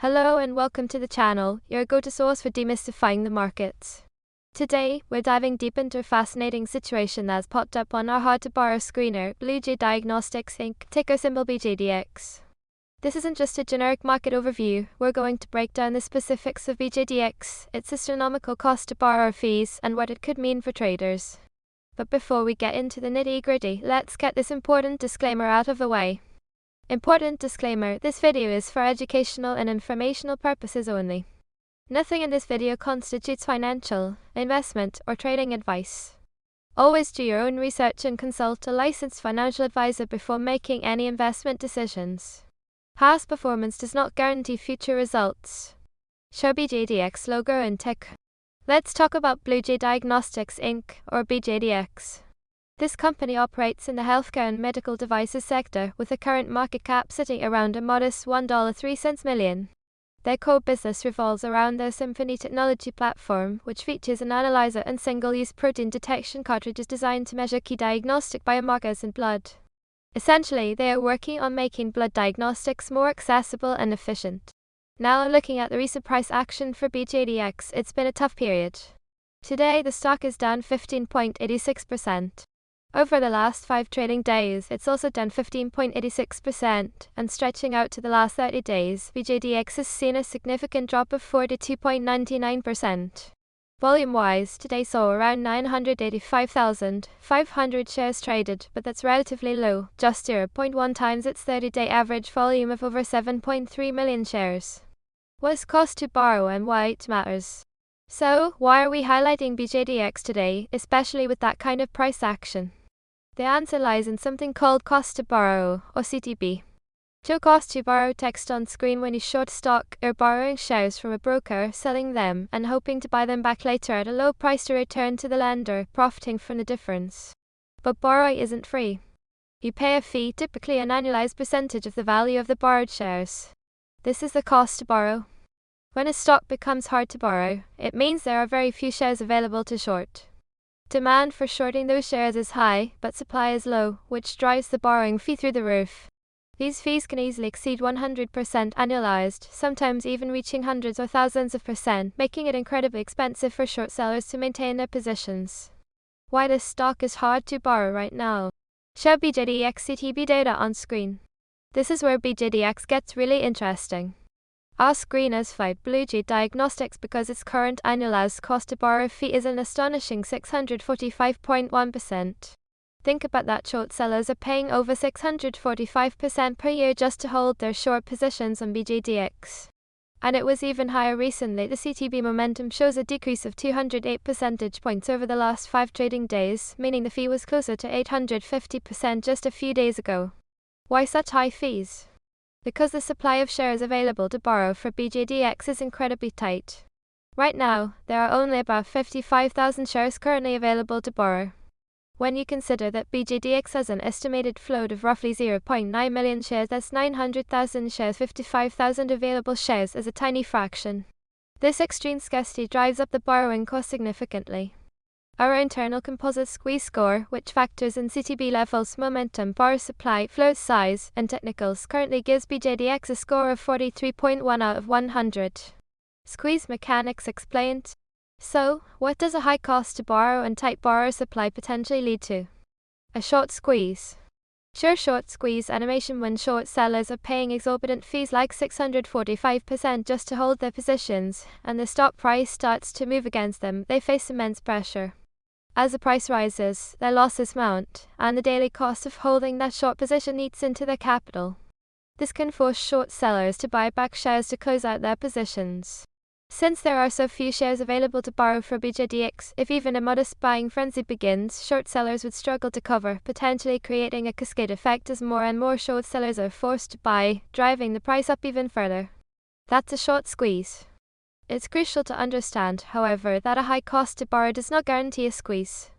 Hello and welcome to the channel, your go-to source for demystifying the markets. Today, we're diving deep into a fascinating situation that's popped up on our hard-to-borrow screener, BJDX Inc., ticker symbol BJDX. This isn't just a generic market overview, we're going to break down the specifics of BJDX, its astronomical cost to borrow fees, and what it could mean for traders. But before we get into the nitty-gritty, let's get this important disclaimer out of the way. Important disclaimer, this video is for educational and informational purposes only. Nothing in this video constitutes financial, investment, or trading advice. Always do your own research and consult a licensed financial advisor before making any investment decisions. Past performance does not guarantee future results. Show BJDX logo and tick. Let's talk about BJDX Inc., or BJDX. This company operates in the healthcare and medical devices sector with a current market cap sitting around a modest $1.03 million. Their core business revolves around their Symphony technology platform, which features an analyzer and single-use protein detection cartridges designed to measure key diagnostic biomarkers in blood. Essentially, they are working on making blood diagnostics more accessible and efficient. Now looking at the recent price action for BJDX, it's been a tough period. Today, the stock is down 15.86%. Over the last 5 trading days, it's also down 15.86%, and stretching out to the last 30 days, BJDX has seen a significant drop of 42.99%. Volume-wise, today saw around 985,500 shares traded, but that's relatively low, just 0.1 times its 30-day average volume of over 7.3 million shares. What's cost to borrow and why it matters? So, why are we highlighting BJDX today, especially with that kind of price action? The answer lies in something called cost to borrow, or CTB. Show cost to borrow text on screen when you short stock or borrowing shares from a broker, selling them, and hoping to buy them back later at a low price to return to the lender, profiting from the difference. But borrowing isn't free. You pay a fee, typically an annualized percentage of the value of the borrowed shares. This is the cost to borrow. When a stock becomes hard to borrow, it means there are very few shares available to short. Demand for shorting those shares is high, but supply is low, which drives the borrowing fee through the roof. These fees can easily exceed 100% annualized, sometimes even reaching hundreds or thousands of %, making it incredibly expensive for short sellers to maintain their positions. Why this stock is hard to borrow right now? Show BJDX CTB data on screen. This is where BJDX gets really interesting. Our screen has fired BJDX because its current annualized cost to borrow fee is an astonishing 645.1%. Think about that, short sellers are paying over 645% per year just to hold their short positions on BJDX. And it was even higher recently. The CTB momentum shows a decrease of 208 percentage points over the last 5 trading days, meaning the fee was closer to 850% just a few days ago. Why such high fees? Because the supply of shares available to borrow for BJDX is incredibly tight. Right now, there are only about 55,000 shares currently available to borrow. When you consider that BJDX has an estimated float of roughly 0.9 million shares, that's 900,000 shares, 55,000 available shares is a tiny fraction. This extreme scarcity drives up the borrowing cost significantly. Our internal composite squeeze score, which factors in CTB levels, momentum, borrow supply, float size, and technicals, currently gives BJDX a score of 43.1 out of 100. Squeeze mechanics explained. So, what does a high cost to borrow and tight borrower supply potentially lead to? A short squeeze. Sure, short squeeze animation when short sellers are paying exorbitant fees like 645% just to hold their positions, and the stock price starts to move against them, they face immense pressure. As the price rises, their losses mount, and the daily cost of holding that short position eats into their capital. This can force short sellers to buy back shares to close out their positions. Since there are so few shares available to borrow for BJDX, if even a modest buying frenzy begins, short sellers would struggle to cover, potentially creating a cascade effect as more and more short sellers are forced to buy, driving the price up even further. That's a short squeeze. It's crucial to understand, however, that a high cost to borrow does not guarantee a squeeze.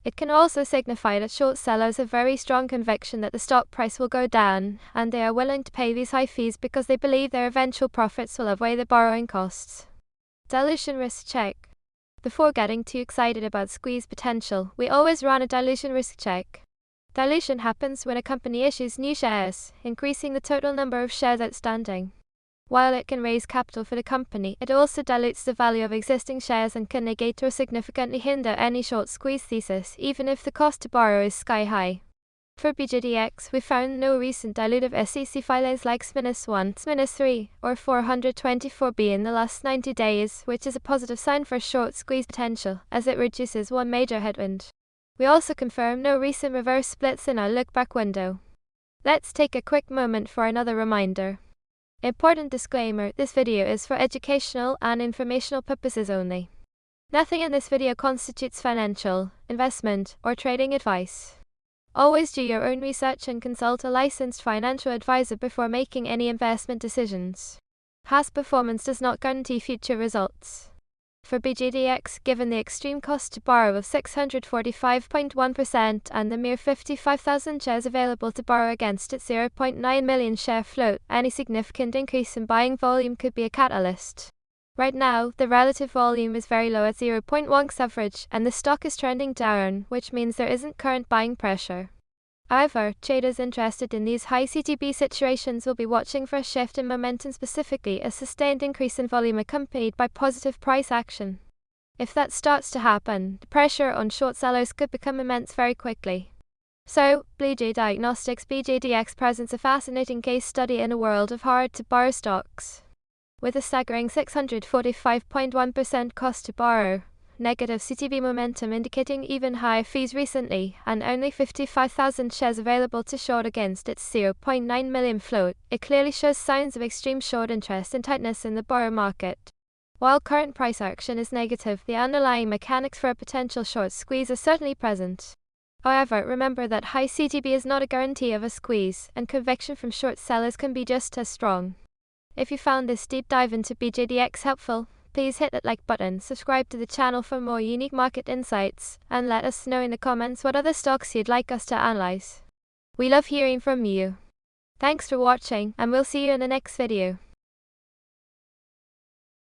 It can also signify that short sellers have very strong conviction that the stock price will go down, and they are willing to pay these high fees because they believe their eventual profits will outweigh the borrowing costs. Dilution risk check. Before getting too excited about squeeze potential, we always run a dilution risk check. Dilution happens when a company issues new shares, increasing the total number of shares outstanding. While it can raise capital for the company, it also dilutes the value of existing shares and can negate or significantly hinder any short squeeze thesis, even if the cost to borrow is sky high. For BJDX, we found no recent dilutive SEC filings like SMINUS1, SMINUS3, or 424B in the last 90 days, which is a positive sign for short squeeze potential, as it reduces one major headwind. We also confirmed no recent reverse splits in our look-back window. Let's take a quick moment for another reminder. Important disclaimer, this video is for educational and informational purposes only. Nothing in this video constitutes financial, investment, or trading advice. Always do your own research and consult a licensed financial advisor before making any investment decisions. Past performance does not guarantee future results. For BJDX, given the extreme cost to borrow of 645.1% and the mere 55,000 shares available to borrow against its 0.9 million share float, any significant increase in buying volume could be a catalyst. Right now, the relative volume is very low at 0.1x average, and the stock is trending down, which means there isn't current buying pressure. However, traders interested in these high CTB situations will be watching for a shift in momentum, specifically a sustained increase in volume accompanied by positive price action. If that starts to happen, the pressure on short sellers could become immense very quickly. So, BJ Diagnostics BJDX presents a fascinating case study in a world of hard-to-borrow stocks. With a staggering 645.1% cost to borrow, negative CTB momentum indicating even higher fees recently, and only 55,000 shares available to short against its 0.9 million float, it clearly shows signs of extreme short interest and tightness in the borrow market. While current price action is negative, the underlying mechanics for a potential short squeeze are certainly present. However, remember that high CTB is not a guarantee of a squeeze, and conviction from short sellers can be just as strong. If you found this deep dive into BJDX helpful, please hit that like button, subscribe to the channel for more unique market insights, and let us know in the comments what other stocks you'd like us to analyze. We love hearing from you. Thanks for watching, and we'll see you in the next video.